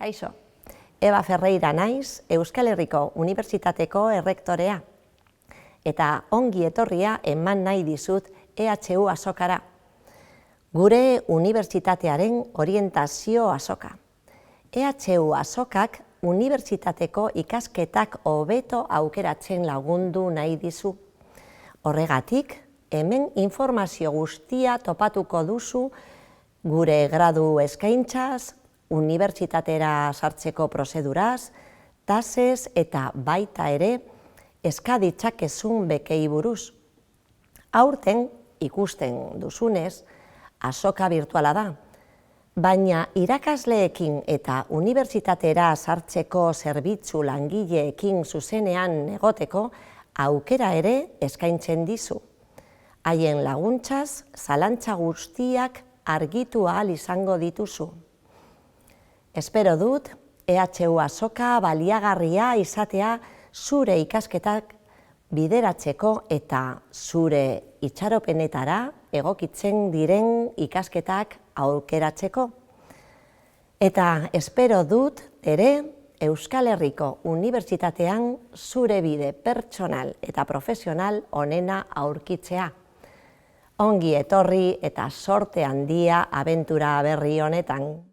Kaixo, Eba Ferreira naiz, Euskal Herriko Unibertsitateko errektorea. Eta ongi etorria eman nahi dizut EHU azokara. Gure unibertsitatearen orientazio azoka. EHU azokak unibertsitateko ikasketak hobeto aukeratzen lagundu nahi dizu. Horregatik, hemen informazio guztia topatuko duzu gure gradu eskaintzaz, unibertsitatera sartzeko prozeduraz, tasez eta baita ere eska ditzakezun bekei buruz. Aurten ikusten duzunez, azoka birtuala da, baina irakasleekin eta unibertsitatera sartzeko zerbitzu langileekin zuzenean egoteko aukera ere eskaintzen dizu. Haien laguntzaz, zalantza guztiak argitu ahal izango dituzu. Espero dut, EHU azoka baliagarria izatea zure ikasketak bideratzeko eta zure itxaropenetara egokitzen diren ikasketak aukeratzeko. Eta espero dut ere Euskal Herriko Unibertsitatean zure bide pertsonal eta profesional onena aurkitzea. Ongi etorri eta sorte handia abentura berri honetan.